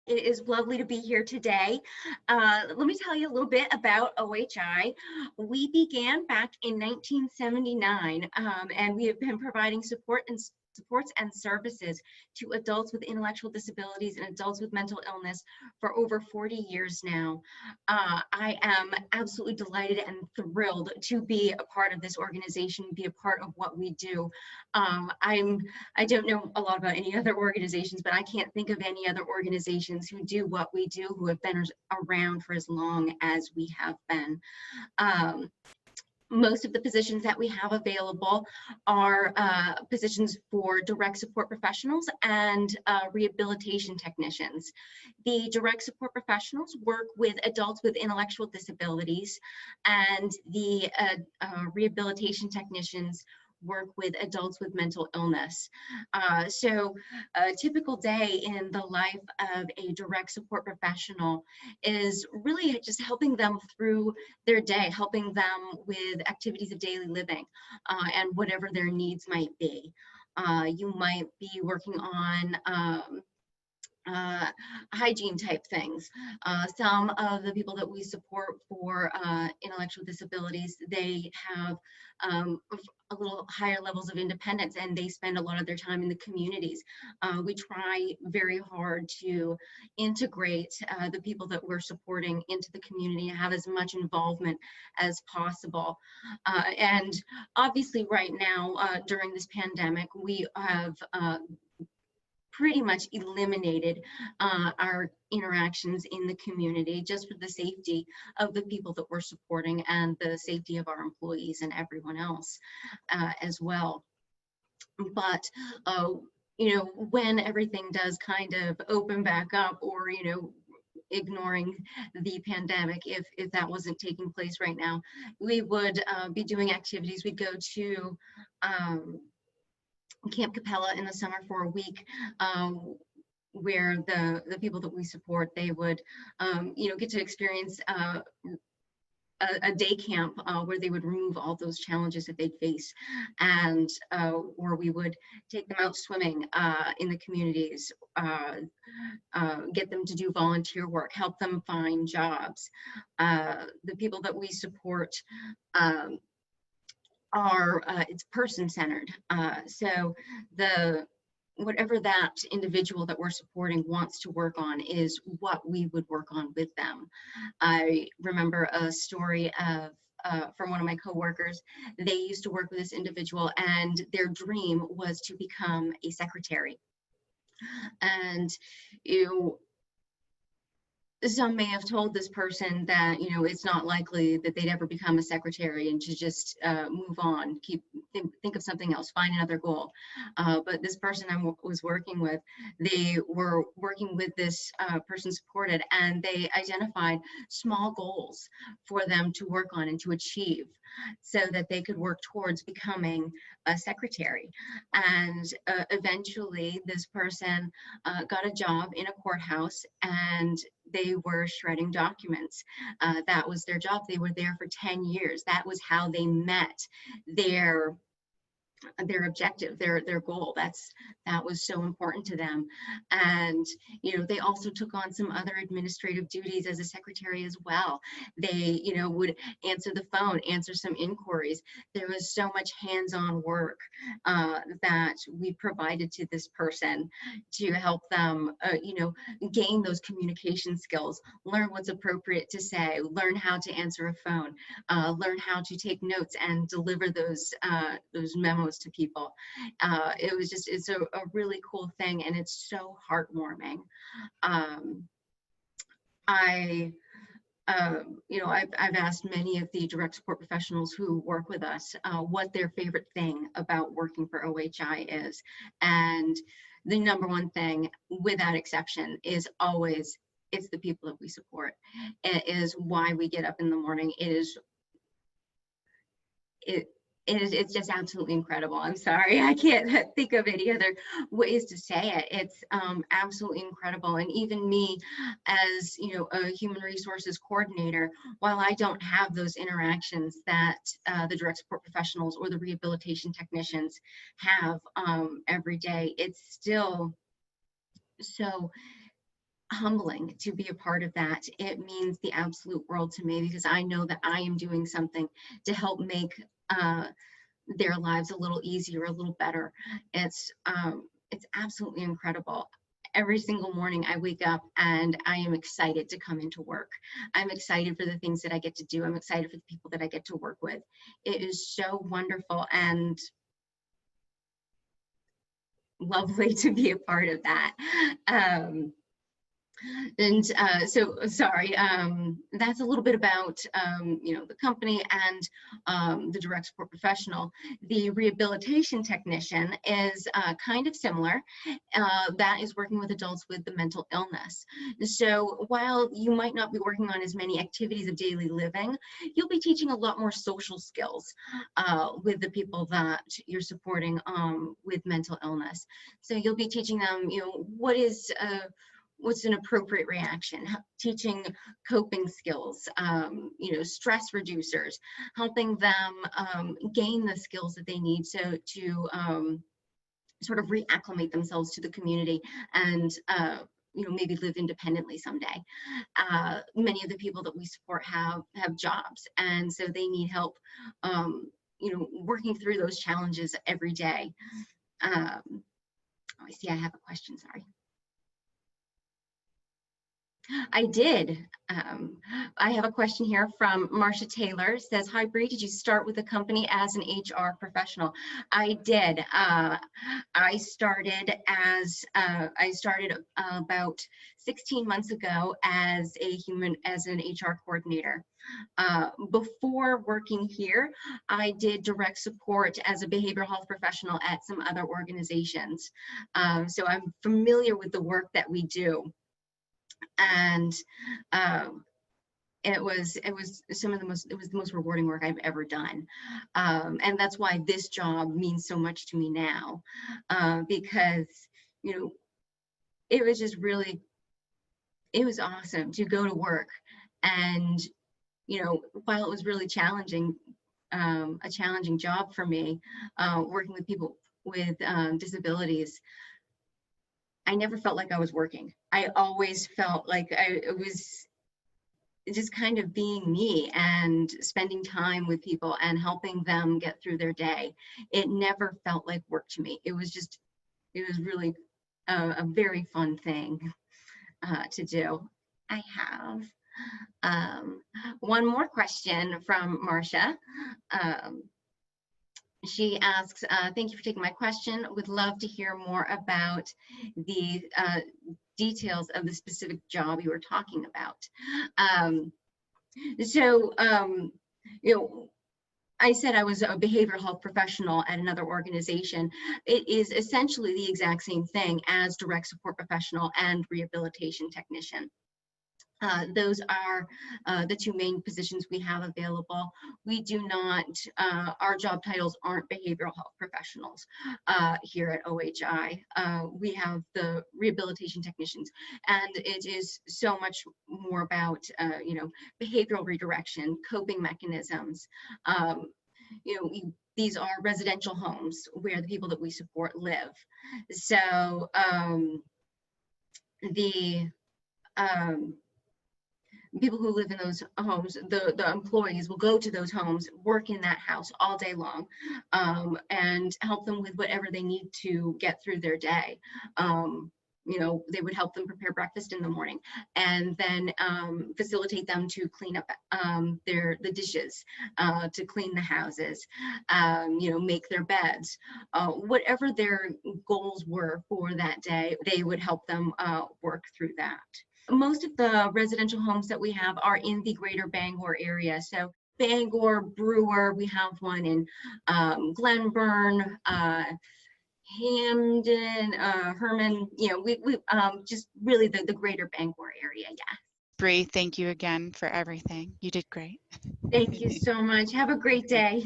It is lovely to be here today. Let me tell you a little bit about OHI. We began back in 1979, and we have been providing supports and services to adults with intellectual disabilities and adults with mental illness for over 40 years now. I am absolutely delighted and thrilled to be a part of this organization, be a part of what we do. I don't know a lot about any other organizations, but I can't think of any other organizations who do what we do, who have been around for as long as we have been. Most of the positions that we have available are positions for direct support professionals and rehabilitation technicians. The direct support professionals work with adults with intellectual disabilities, and the rehabilitation technicians work with adults with mental illness. So a typical day in the life of a direct support professional is really just helping them through their day, helping them with activities of daily living and whatever their needs might be. You might be working on hygiene type things. Some of the people that we support for intellectual disabilities, they have a little higher levels of independence, and they spend a lot of their time in the communities. We try very hard to integrate the people that we're supporting into the community and have as much involvement as possible. And obviously right now, during this pandemic, we have pretty much eliminated our interactions in the community just for the safety of the people that we're supporting and the safety of our employees and everyone else as well. But you know, when everything does kind of open back up, or you know, ignoring the pandemic, if that wasn't taking place right now, we would be doing activities. We'd go to Camp Capella in the summer for a week, where the people that we support, they would you know, get to experience a day camp where they would remove all those challenges that they'd face, and or we would take them out swimming in the communities, get them to do volunteer work, help them find jobs. The people that we support are it's person-centered. So whatever that individual that we're supporting wants to work on is what we would work on with them. I remember a story of from one of my coworkers. They used to work with this individual, and their dream was to become a secretary. And some may have told this person that, you know, it's not likely that they'd ever become a secretary, and to just move on, think of something else, find another goal. But this person I was working with, they were working with this person supported, and they identified small goals for them to work on and to achieve, so that they could work towards becoming a secretary. And eventually this person got a job in a courthouse, and they were shredding documents. That was their job. They were there for 10 years. That was how they met their objective, their goal. That was so important to them. And you know, they also took on some other administrative duties as a secretary as well. They, you know, would answer the phone, answer some inquiries. There was so much hands-on work that we provided to this person to help them you know, gain those communication skills, learn what's appropriate to say, learn how to answer a phone, learn how to take notes and deliver those memos to people. It's a really cool thing, and it's so heartwarming. You know, I've asked many of the direct support professionals who work with us what their favorite thing about working for OHI is, and the number one thing, without exception, is always, it's the people that we support. It is why we get up in the morning. It's just absolutely incredible. I'm sorry, I can't think of any other ways to say it. It's absolutely incredible. And even me, as you know, a human resources coordinator, while I don't have those interactions that the direct support professionals or the rehabilitation technicians have every day, it's still so humbling to be a part of that. It means the absolute world to me, because I know that I am doing something to help make their lives a little easier, a little better. It's absolutely incredible. Every single morning I wake up and I am excited to come into work. I'm excited for the things that I get to do. I'm excited for the people that I get to work with. It is so wonderful and lovely to be a part of that. And so, sorry, that's a little bit about, the company and the direct support professional. The rehabilitation technician is kind of similar. That is working with adults with the mental illness. So while you might not be working on as many activities of daily living, you'll be teaching a lot more social skills with the people that you're supporting with mental illness. So you'll be teaching them, what's an appropriate reaction, teaching coping skills, stress reducers, helping them gain the skills that they need to sort of reacclimate themselves to the community and maybe live independently someday. Many of the people that we support have jobs, and so they need help working through those challenges every day. I see I have a question, sorry. I did. I have a question here from Marcia Taylor. It says, hi, Bree, did you start with the company as an HR professional? I did. I started about 16 months ago as an HR coordinator. Before working here, I did direct support as a behavioral health professional at some other organizations. So I'm familiar with the work that we do. And it was the most rewarding work I've ever done, and that's why this job means so much to me now, because it was just really, it was awesome to go to work, and while it was really challenging, a challenging job for me, working with people with disabilities, I never felt like I was working. I always felt like it was just kind of being me and spending time with people and helping them get through their day. It never felt like work to me. It was really a very fun thing to do. I have one more question from Marcia. She asks, thank you for taking my question. Would love to hear more about the details of the specific job you were talking about. I said I was a behavioral health professional at another organization. It is essentially the exact same thing as direct support professional and rehabilitation technician. Those are the two main positions we have available. We do not, our job titles aren't behavioral health professionals here at OHI. We have the rehabilitation technicians, and it is so much more about, behavioral redirection, coping mechanisms. These are residential homes where the people that we support live. So people who live in those homes, the employees will go to those homes, work in that house all day long, and help them with whatever they need to get through their day. They would help them prepare breakfast in the morning, and then facilitate them to clean up the dishes, to clean the houses, make their beds, whatever their goals were for that day, they would help them work through that. Most of the residential homes that we have are in the greater Bangor area. So Bangor, Brewer, we have one in Glenburn, Hamden, Herman, we just really the greater Bangor area, yeah. Bree, thank you again for everything. You did great. Thank you so much. Have a great day.